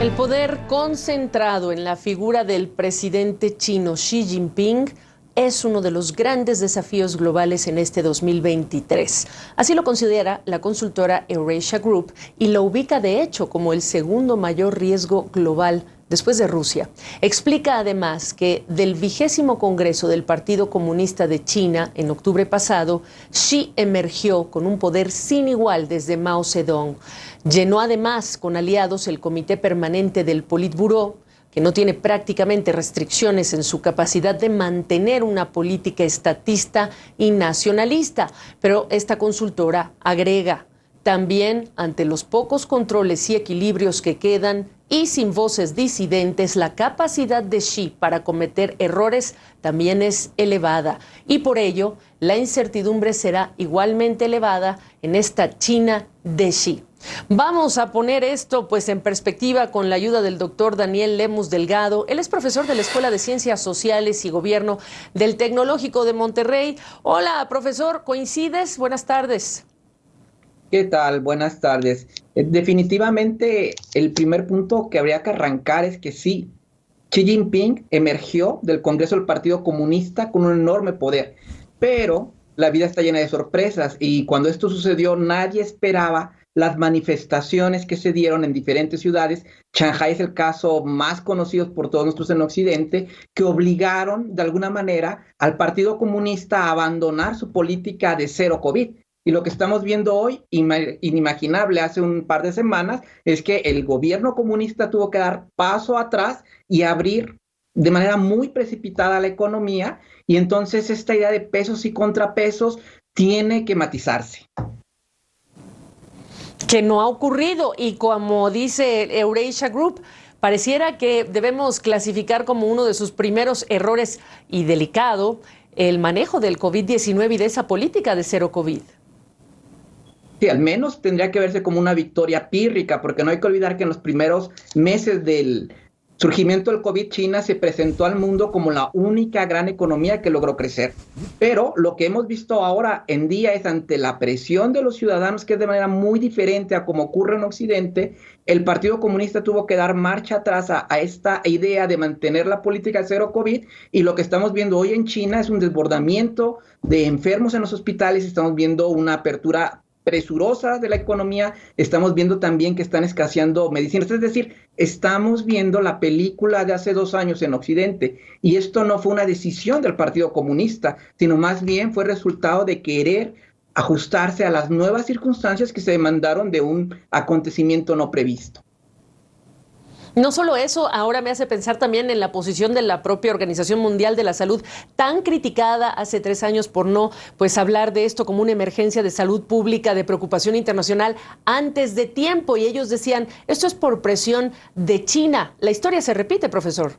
El poder concentrado en la figura del presidente chino Xi Jinping es uno de los grandes desafíos globales en este 2023. Así lo considera la consultora Eurasia Group y lo ubica de hecho como el segundo mayor riesgo global después de Rusia. Explica además que del 20º Congreso del Partido Comunista de China en octubre pasado, Xi emergió con un poder sin igual desde Mao Zedong. Llenó además con aliados el Comité Permanente del Politburó, que no tiene prácticamente restricciones en su capacidad de mantener una política estatista y nacionalista. Pero esta consultora agrega, también ante los pocos controles y equilibrios que quedan y sin voces disidentes, la capacidad de Xi para cometer errores también es elevada. Y por ello, la incertidumbre será igualmente elevada en esta China de Xi. Vamos a poner esto pues en perspectiva con la ayuda del doctor Daniel Lemus Delgado. Él es profesor de la Escuela de Ciencias Sociales y Gobierno del Tecnológico de Monterrey. Hola, profesor, ¿coincides? Buenas tardes. ¿Qué tal? Buenas tardes. Definitivamente el primer punto que habría que arrancar es que sí, Xi Jinping emergió del Congreso del Partido Comunista con un enorme poder, pero la vida está llena de sorpresas y cuando esto sucedió nadie esperaba las manifestaciones que se dieron en diferentes ciudades. Shanghái es el caso más conocido por todos nosotros en Occidente, que obligaron de alguna manera al Partido Comunista a abandonar su política de cero COVID. Y lo que estamos viendo hoy, inimaginable hace un par de semanas, es que el gobierno comunista tuvo que dar paso atrás y abrir de manera muy precipitada la economía, y entonces esta idea de pesos y contrapesos tiene que matizarse. Que no ha ocurrido y como dice Eurasia Group, pareciera que debemos clasificar como uno de sus primeros errores y delicado el manejo del COVID-19 y de esa política de cero COVID. Sí, al menos tendría que verse como una victoria pírrica, porque no hay que olvidar que en los primeros meses del surgimiento del COVID, China se presentó al mundo como la única gran economía que logró crecer. Pero lo que hemos visto ahora en día es, ante la presión de los ciudadanos, que es de manera muy diferente a como ocurre en Occidente, el Partido Comunista tuvo que dar marcha atrás a esta idea de mantener la política cero COVID, y lo que estamos viendo hoy en China es un desbordamiento de enfermos en los hospitales. Estamos viendo una apertura presurosa de la economía, estamos viendo también que están escaseando medicinas, es decir, estamos viendo la película de hace 2 años en Occidente, y esto no fue una decisión del Partido Comunista, sino más bien fue resultado de querer ajustarse a las nuevas circunstancias que se demandaron de un acontecimiento no previsto. No solo eso, ahora me hace pensar también en la posición de la propia Organización Mundial de la Salud, tan criticada hace 3 años por no hablar de esto como una emergencia de salud pública, de preocupación internacional antes de tiempo. Y ellos decían, esto es por presión de China. La historia se repite, profesor.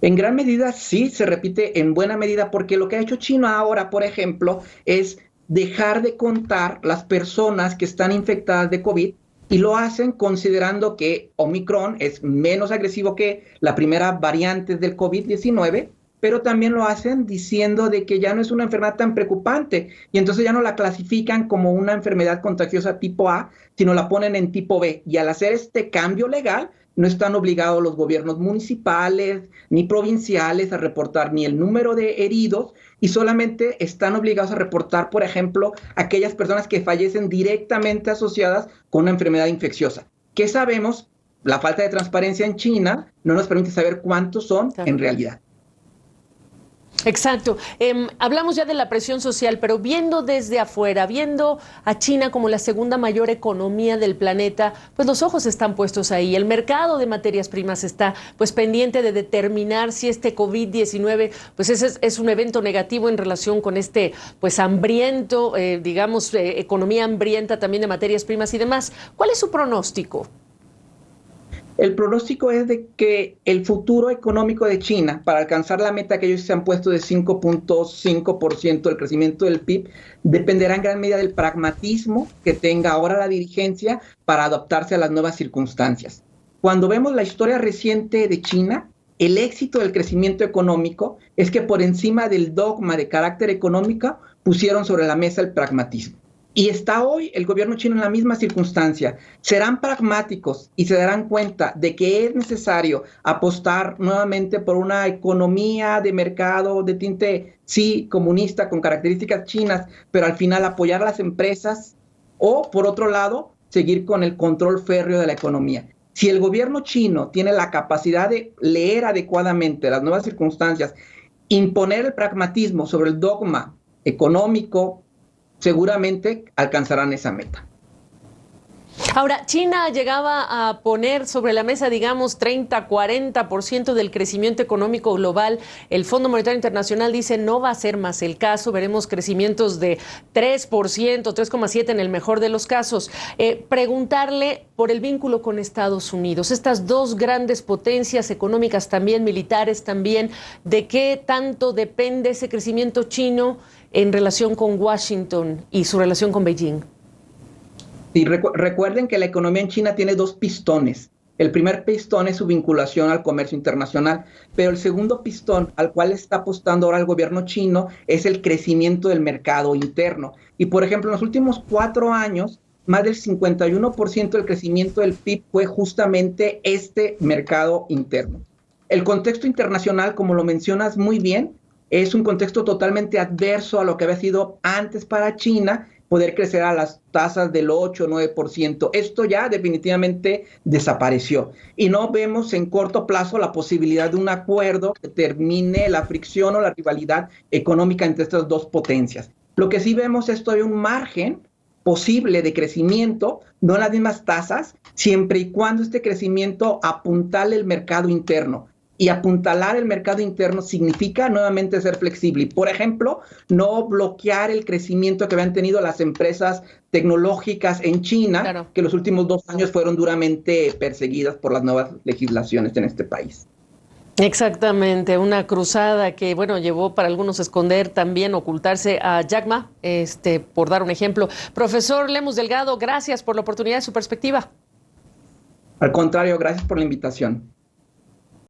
En gran medida sí se repite, en buena medida, porque lo que ha hecho China ahora, por ejemplo, es dejar de contar las personas que están infectadas de COVID, y lo hacen considerando que Omicron es menos agresivo que la primera variante del COVID-19, pero también lo hacen diciendo de que ya no es una enfermedad tan preocupante, y entonces ya no la clasifican como una enfermedad contagiosa tipo A, sino la ponen en tipo B. Y al hacer este cambio legal, no están obligados los gobiernos municipales ni provinciales a reportar ni el número de heridos, y solamente están obligados a reportar, por ejemplo, aquellas personas que fallecen directamente asociadas con una enfermedad infecciosa. ¿Qué sabemos? La falta de transparencia en China no nos permite saber cuántos son en realidad. Exacto. Hablamos ya de la presión social, pero viendo desde afuera, viendo a China como la segunda mayor economía del planeta, pues los ojos están puestos ahí. El mercado de materias primas está pendiente de determinar si este COVID-19 es un evento negativo en relación con este hambriento, economía hambrienta también de materias primas y demás. ¿Cuál es su pronóstico? El pronóstico es de que el futuro económico de China, para alcanzar la meta que ellos se han puesto de 5.5% del crecimiento del PIB, dependerá en gran medida del pragmatismo que tenga ahora la dirigencia para adaptarse a las nuevas circunstancias. Cuando vemos la historia reciente de China, el éxito del crecimiento económico es que por encima del dogma de carácter económico pusieron sobre la mesa el pragmatismo. Y está hoy el gobierno chino en la misma circunstancia. Serán pragmáticos y se darán cuenta de que es necesario apostar nuevamente por una economía de mercado de tinte, sí, comunista, con características chinas, pero al final apoyar a las empresas o, por otro lado, seguir con el control férreo de la economía. Si el gobierno chino tiene la capacidad de leer adecuadamente las nuevas circunstancias, imponer el pragmatismo sobre el dogma económico, seguramente alcanzarán esa meta. Ahora, China llegaba a poner sobre la mesa, digamos, 30-40% del crecimiento económico global. El Fondo Monetario Internacional dice no va a ser más el caso. Veremos crecimientos de 3%, 3,7% en el mejor de los casos. Preguntarle por el vínculo con Estados Unidos, estas dos grandes potencias económicas también, militares también, ¿de qué tanto depende ese crecimiento chino en relación con Washington y su relación con Beijing? Y recuerden que la economía en China tiene dos pistones. El primer pistón es su vinculación al comercio internacional, pero el segundo pistón al cual está apostando ahora el gobierno chino es el crecimiento del mercado interno. Y por ejemplo, en los últimos 4 años, más del 51% del crecimiento del PIB fue justamente este mercado interno. El contexto internacional, como lo mencionas muy bien, es un contexto totalmente adverso a lo que había sido antes para China, poder crecer a las tasas del 8 o 9%. Esto ya definitivamente desapareció. Y no vemos en corto plazo la posibilidad de un acuerdo que termine la fricción o la rivalidad económica entre estas dos potencias. Lo que sí vemos es todavía un margen posible de crecimiento, no en las mismas tasas, siempre y cuando este crecimiento apuntale el mercado interno. Y apuntalar el mercado interno significa nuevamente ser flexible. Por ejemplo, no bloquear el crecimiento que habían tenido las empresas tecnológicas en China, claro, que los últimos 2 años fueron duramente perseguidas por las nuevas legislaciones en este país. Exactamente, una cruzada que, bueno, llevó para algunos a esconder, también ocultarse a Jack Ma, por dar un ejemplo. Profesor Lemus Delgado, gracias por la oportunidad de su perspectiva. Al contrario, gracias por la invitación.